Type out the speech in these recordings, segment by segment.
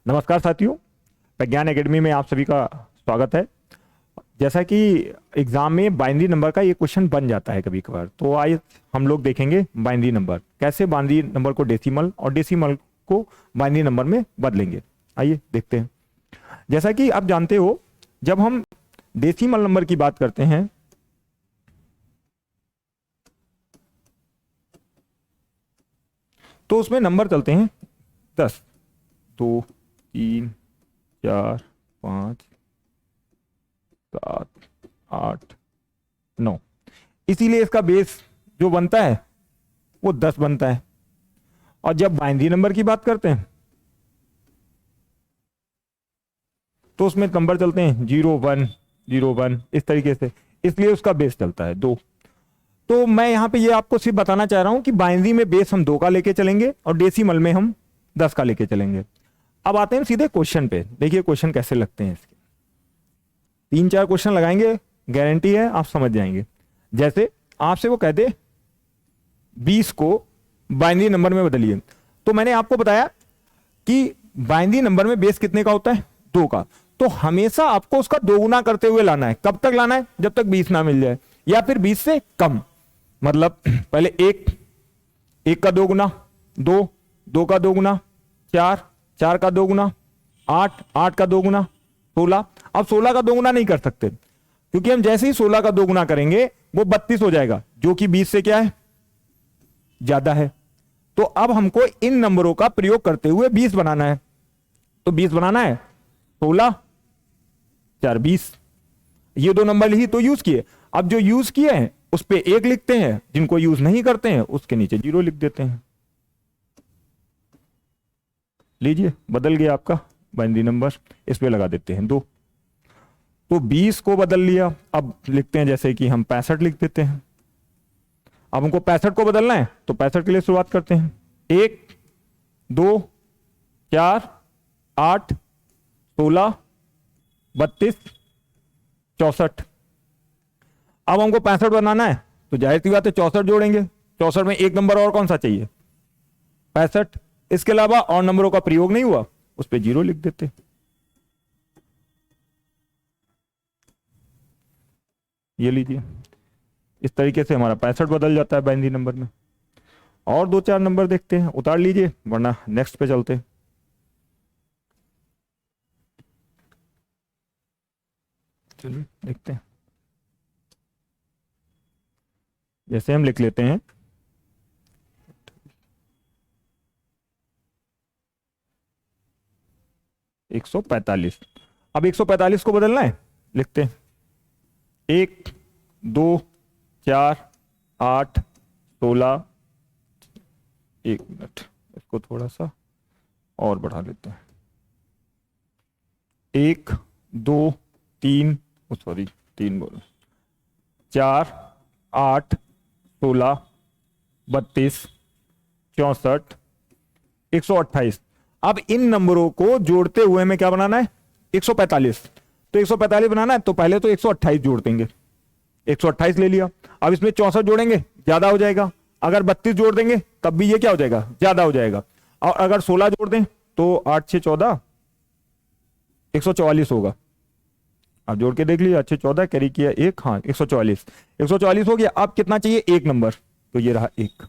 नमस्कार साथियों, विज्ञान एकेडमी में आप सभी का स्वागत है। जैसा कि एग्जाम में बाइनरी नंबर का ये क्वेश्चन बन जाता है कभी कभार, तो आज हम लोग देखेंगे बाइनरी नंबर, कैसे बाइनरी नंबर को डेसिमल और डेसिमल को बाइनरी नंबर में बदलेंगे। आइए देखते हैं। जैसा कि आप जानते हो, जब हम डेसिमल नंबर की बात करते हैं तो उसमें नंबर चलते हैं 10, 2, 3, 4, 5, 7, 8, 9। इसीलिए इसका बेस जो बनता है वो 10 बनता है। और जब बाइनरी नंबर की बात करते हैं तो उसमें नंबर चलते हैं 0, 1, 0, 1 इस तरीके से, इसलिए उसका बेस चलता है 2। तो मैं यहां पे ये आपको सिर्फ बताना चाह रहा हूं कि बाइनरी में बेस हम 2 का लेके चलेंगे और डेसिमल में हम 10 का लेके चलेंगे। अब आते हैं सीधे क्वेश्चन पे। देखिए क्वेश्चन कैसे लगते हैं इसके। 3-4 क्वेश्चन लगाएंगे, गारंटी है आप समझ जाएंगे। जैसे आपसे वो कहते 20 को बाइनरी नंबर में बदलिए, तो मैंने आपको बताया कि बाइनरी नंबर में बेस कितने का होता है, 2 का। तो हमेशा आपको उसका दोगुना करते हुए लाना है। कब तक लाना है? जब तक 20 ना मिल जाए, या फिर 20 से कम। मतलब पहले 1 का दोगुना, 2 का दोगुना, 4 का दोगुना, 8 का दोगुना, 16। अब 16 का दोगुना नहीं कर सकते, क्योंकि हम जैसे ही 16 का दोगुना करेंगे वो 32 हो जाएगा, जो कि 20 से क्या है, ज्यादा है। तो अब हमको इन नंबरों का प्रयोग करते हुए 20 बनाना है। तो 20 बनाना है, 16, 4, 20। ये 2 नंबर ही तो यूज किए। अब जो यूज किए हैं उस पे 1 लिखते हैं, जिनको यूज नहीं करते हैं उसके नीचे 0 लिख देते हैं। लीजिए, बदल गया आपका बाइनरी नंबर। इस पे लगा देते हैं 2। तो 20 को बदल लिया। अब लिखते हैं जैसे कि हम 65 लिख देते हैं। अब हमको 65 को बदलना है तो 65 के लिए शुरुआत करते हैं। 1, 2, 4, 8, 16, 32, 64। अब हमको 65 बनाना है तो जाहिर सी बात है 64 जोड़ेंगे। 64 में एक नंबर और कौन सा चाहिए, 65। इसके अलावा और नंबरों का प्रयोग नहीं हुआ, उस पर 0 लिख देते। ये लीजिए, इस तरीके से हमारा 65 बदल जाता है बाइनरी नंबर में। और 2-4 नंबर देखते हैं, उतार लीजिए वरना नेक्स्ट पे चलते हैं। चलिए देखते हैं। जैसे हम लिख लेते हैं 145। अब 145 को बदलना है, लिखते हैं 1, 2, 4, 8, 16। 1 मिनट, इसको थोड़ा सा और बढ़ा लेते हैं। 1, 2, 3, सॉरी 3 बोलो, 4, 8, 16, 32, 64, 128। अब इन नंबरों को जोड़ते हुए हमें क्या बनाना है, 145। तो 145 बनाना है तो पहले तो 128 जोड़ देंगे। 128 ले लिया। अब इसमें 64 जोड़ेंगे, ज्यादा हो जाएगा। अगर 32 जोड़ देंगे तब भी ये क्या हो जाएगा, ज्यादा हो जाएगा। और अगर 16 जोड़ दें तो 8 6 14, 144 होगा। अब जोड़ के देख लीजिए, 8 6 14 कैरी किया 1, हाँ 144। 144 हो गया। अब कितना चाहिए, 1 नंबर, तो ये रहा 1।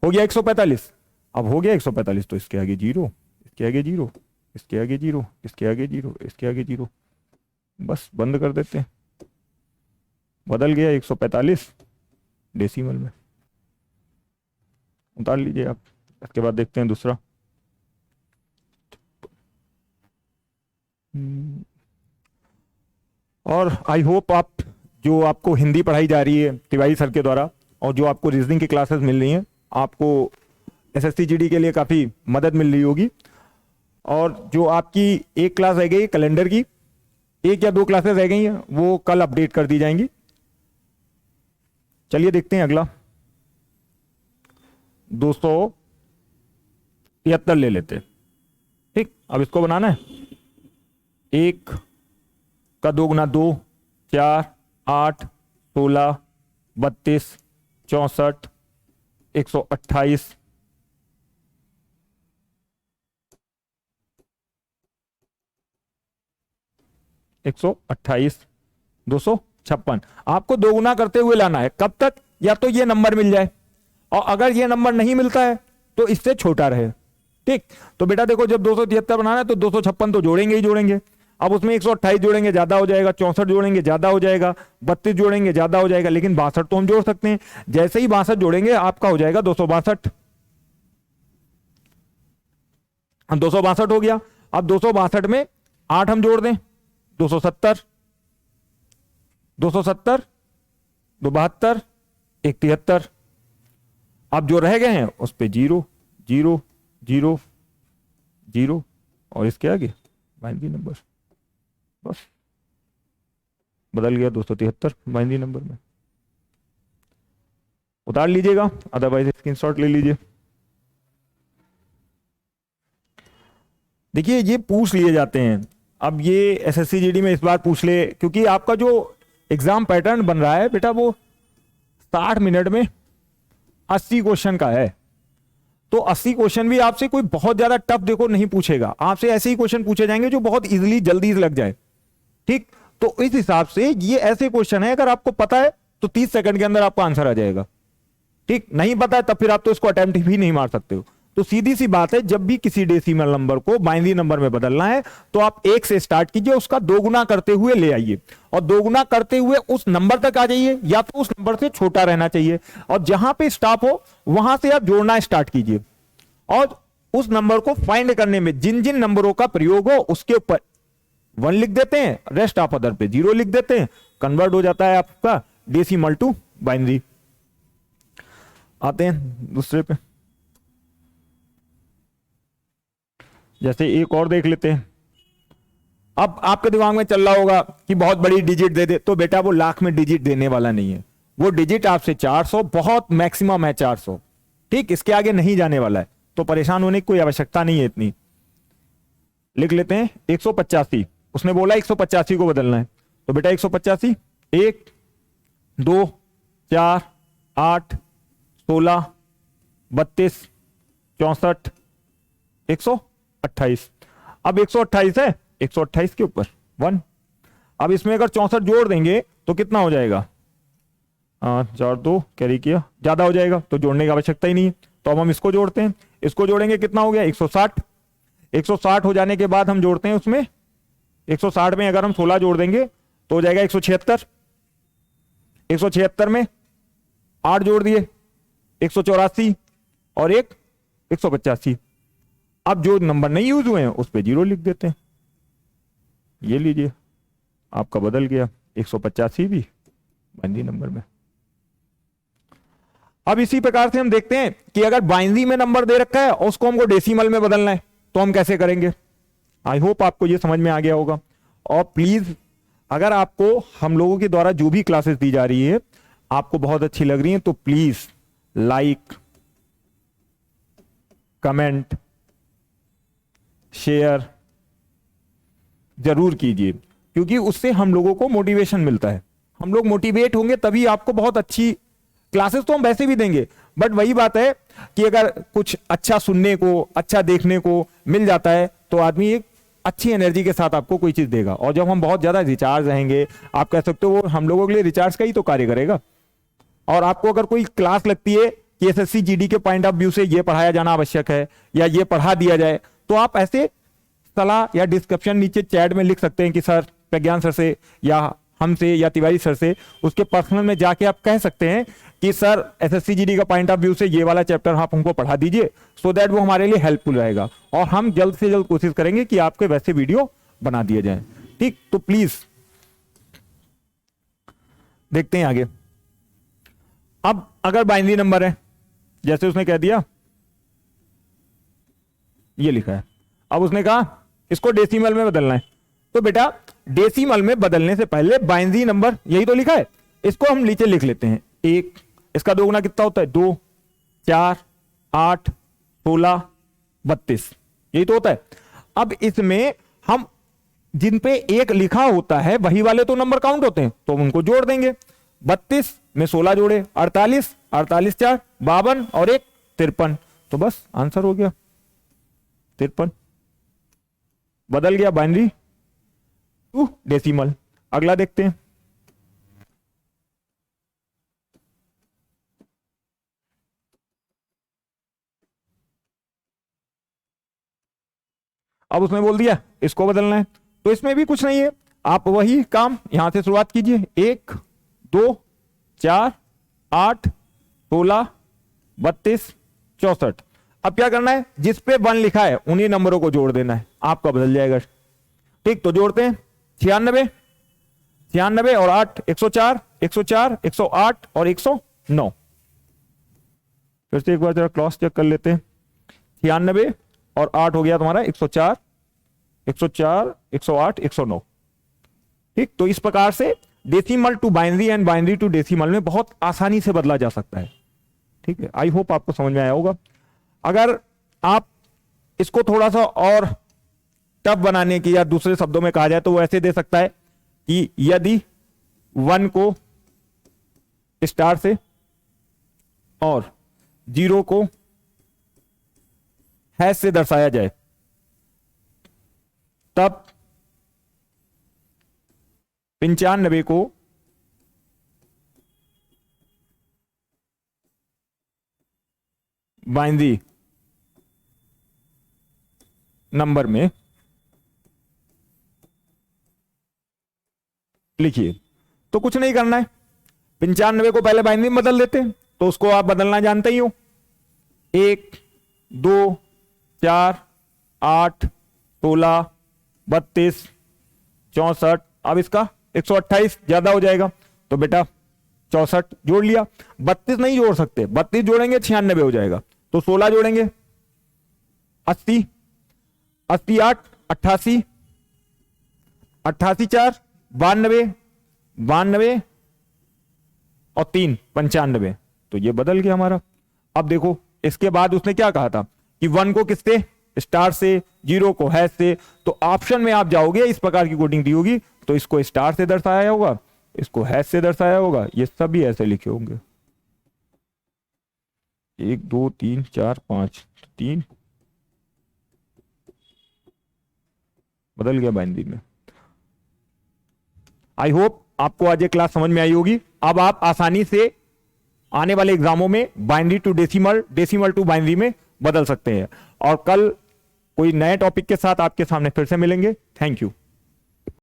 हो गया 145। अब हो गया 145 तो इसके आगे 0, इसके आगे 0, इसके आगे 0, इसके आगे 0, इसके आगे 0। बस बंद कर देते हैं। बदल गया 145 डेसिमल में। उतार लीजिए आप। इसके बाद देखते हैं दूसरा। और आई होप आप, जो आपको हिंदी पढ़ाई जा रही है तिवारी सर के द्वारा, और जो आपको रीजनिंग की क्लासेस मिल रही हैं, आपको एसएससी जीडी के लिए काफ़ी मदद मिल रही होगी। और जो आपकी एक क्लास रह गई कैलेंडर की, 1 या 2 क्लासेस रह गई हैं, वो कल अपडेट कर दी जाएंगी। चलिए देखते हैं अगला। 273 ले लेते हैं। ठीक, अब इसको बनाना है। 1 का दोगुना 2, 4, 8, 16, 32, 64, 128, 128, 256। आपको दोगुना करते हुए लाना है। कब तक? या तो ये नंबर मिल जाए, और अगर ये नंबर नहीं मिलता है तो इससे छोटा रहे। ठीक, तो बेटा देखो, जब 273 बनाना है तो 256 तो जोड़ेंगे ही जोड़ेंगे। अब उसमें 128 जोड़ेंगे ज्यादा हो जाएगा, 64 जोड़ेंगे ज्यादा हो जाएगा, 32 जोड़ेंगे ज्यादा हो जाएगा, लेकिन 62 तो हम जोड़ सकते हैं। जैसे ही 62 जोड़ेंगे आपका हो जाएगा 262। 262 हो गया। अब 262 में 8 हम जोड़ दें, 270, 270, 272, 173। अब जो रह गए हैं उस पे 0 0 0 0 और इसके आगे बाइनरी नंबर, बस बदल गया 273 बाइनरी नंबर में। उतार लीजिएगा, अदरवाइज स्क्रीनशॉट ले लीजिए। देखिए ये पूछ लिए जाते हैं। अब ये एसएससी जीडी में इस बार पूछ ले, क्योंकि आपका जो एग्जाम पैटर्न बन रहा है बेटा वो 60 मिनट में 80 क्वेश्चन का है। तो 80 क्वेश्चन भी आपसे कोई बहुत ज्यादा टफ देखो नहीं पूछेगा, आपसे ऐसे ही क्वेश्चन पूछे जाएंगे जो बहुत इजीली जल्दी लग जाए। ठीक, तो इस हिसाब से ये ऐसे क्वेश्चन है, अगर आपको पता है तो 30 सेकंड के अंदर आपका आंसर आ जाएगा। ठीक, नहीं पता है तब फिर आप तो इसको अटेम्प्ट भी नहीं मार सकते हो। तो सीधी सी बात है, जब भी किसी डेसिमल नंबर को बाइनरी नंबर में बदलना है तो आप 1 से स्टार्ट कीजिए, उसका दोगुना करते हुए ले आइए, और दोगुना करते हुए उस नंबर तक आ जाइए, या तो उस नंबर से छोटा रहना चाहिए, और जहां पे स्टॉप हो वहां से आप जोड़ना स्टार्ट कीजिए, और उस नंबर को फाइंड करने में जिन जिन नंबरों का प्रयोग हो उसके ऊपर 1 लिख देते हैं, रेस्ट ऑफ अदर पे 0 लिख देते हैं, कन्वर्ट हो जाता है आपका डेसिमल टू बाइनरी। आते हैं दूसरे पे, जैसे एक और देख लेते हैं। अब आपके दिमाग में चल रहा होगा कि बहुत बड़ी डिजिट दे दे, तो बेटा वो लाख में डिजिट देने वाला नहीं है, वो डिजिट आपसे 400 बहुत मैक्सिमम है 400। ठीक, इसके आगे नहीं जाने वाला है, तो परेशान होने की कोई आवश्यकता नहीं है इतनी। लिख लेते हैं 185, उसने बोला 185 को बदलना है, तो बेटा 185 1 2 4 8 16 32 64 128। अब 128 है, 128 के ऊपर 1। अब इसमें अगर 64 जोड़ देंगे तो कितना हो जाएगा? 4 2 कैरी किया, ज्यादा हो जाएगा तो जोड़ने की आवश्यकता ही नहीं है। तो अब हम इसको जोड़ते हैं, इसको जोड़ेंगे कितना हो गया? 160। 160 हो जाने के बाद हम जोड़ते हैं उसमें 160 में अगर हम 16 जोड़ देंगे तो हो जाएगा 176। 176 में 8 जोड़ दिए 184 और एक 185। अब जो नंबर नहीं यूज हुए हैं उस पे 0 लिख देते हैं। ये लीजिए आपका बदल गया 185 भी बाइनरी नंबर में। अब इसी प्रकार से हम देखते हैं कि अगर बाइनरी में नंबर दे रखा है और उसको हमको डेसिमल में बदलना है तो हम कैसे करेंगे। आई होप आपको ये समझ में आ गया होगा। और प्लीज अगर आपको हम लोगों के द्वारा जो भी क्लासेस दी जा रही है आपको बहुत अच्छी लग रही है तो प्लीज लाइक, कमेंट, शेयर जरूर कीजिए, क्योंकि उससे हम लोगों को मोटिवेशन मिलता है। हम लोग मोटिवेट होंगे तभी आपको बहुत अच्छी क्लासेस तो हम वैसे भी देंगे, बट वही बात है कि अगर कुछ अच्छा सुनने को, अच्छा देखने को मिल जाता है तो आदमी एक अच्छी एनर्जी के साथ आपको कोई चीज देगा। और जब हम बहुत ज्यादा रिचार्ज रहेंगे, आप कह सकते हो वो हम लोगों के लिए रिचार्ज का ही तो कार्य करेगा। और आपको अगर कोई क्लास लगती है कि एसएससी जीडी के पॉइंट ऑफ व्यू से ये पढ़ाया जाना आवश्यक है या ये पढ़ा दिया जाए, तो आप ऐसे सलाह या डिस्क्रिप्शन नीचे चैट में लिख सकते हैं कि सर प्रज्ञान सर से या हमसे या तिवारी सर से, उसके पर्सनल में जाके आप कह सकते हैं कि सर एसएससी जीडी का पॉइंट ऑफ व्यू से ये वाला चैप्टर आप हमको पढ़ा दीजिए, सो दैट वो हमारे लिए हेल्पफुल रहेगा। और हम जल्द से जल्द कोशिश करेंगे कि आपके वैसे वीडियो बना दिए जाए। ठीक, तो प्लीज देखते हैं आगे। अब अगर बाइनरी नंबर है, जैसे उसने कह दिया ये लिखा है, अब उसने कहा इसको डेसिमल में बदलना है, तो बेटा डेसिमल में बदलने से पहले बाइनरी नंबर यही तो लिखा है, इसको हम नीचे लिख लेते हैं। 1 इसका दोगुना कितना होता है? 2 4 8 16 32, यही तो होता है। अब इसमें हम जिन पे 1 लिखा होता है वही वाले तो नंबर काउंट होते हैं, तो उनको जोड़ देंगे। 32 में 16 जोड़े 48, 48 4 52 और एक 53, तो बस आंसर हो गया 53। बदल गया बाइनरी। To decimal. अगला देखते हैं। अब उसने बोल दिया इसको बदलना है, तो इसमें भी कुछ नहीं है, आप वही काम यहां से शुरुआत कीजिए। 1 2 4 8 16 32 64। अब क्या करना है, जिस पे 1 लिखा है उन्हीं नंबरों को जोड़ देना है, आपका बदल जाएगा। ठीक, तो जोड़ते हैं। 96 96 और 8 104 104 108 और 109। फिर से एक बार जरा क्रॉस चेक कर लेते हैं। 96 और 8 हो गया तुम्हारा 104 104 108 109। ठीक, तो इस प्रकार से decimal to binary and binary to decimal में बहुत आसानी से बदला जा सकता है। ठीक है, आई होप आपको समझ में आया होगा। अगर आप इसको थोड़ा सा और टफ बनाने की या दूसरे शब्दों में कहा जाए तो वो ऐसे दे सकता है कि यदि 1 को स्टार से और 0 को हैश से दर्शाया जाए तब 95 को बाइनरी नंबर में लिखिए। तो कुछ नहीं करना है, 95 को पहले बाइनरी में बदल देते हैं, तो उसको आप बदलना जानते ही हो। 1 2 4 8 16 32 64। अब इसका 128 ज्यादा हो जाएगा, तो बेटा 64 जोड़ लिया। 32 नहीं जोड़ सकते, 32 जोड़ेंगे 96 हो जाएगा, तो 16 जोड़ेंगे 80 80 8 88 88 4 92 92 और 3 95। तो ये बदल गया हमारा। अब देखो इसके बाद उसने क्या कहा था कि 1 को किससे, स्टार से, 0 को हैश से। तो ऑप्शन में आप जाओगे, इस प्रकार की कोडिंग दी होगी, तो इसको स्टार से दर्शाया होगा, इसको हैश से दर्शाया होगा, ये सभी ऐसे लिखे होंगे। 1 2 3 4 5 3 बदल गया बाइनरी में। आई होप आपको आज ये क्लास समझ में आई होगी। अब आप आसानी से आने वाले एग्जामों में binary to decimal, decimal to binary में बदल सकते हैं। और कल कोई नए टॉपिक के साथ आपके सामने फिर से मिलेंगे। Thank you.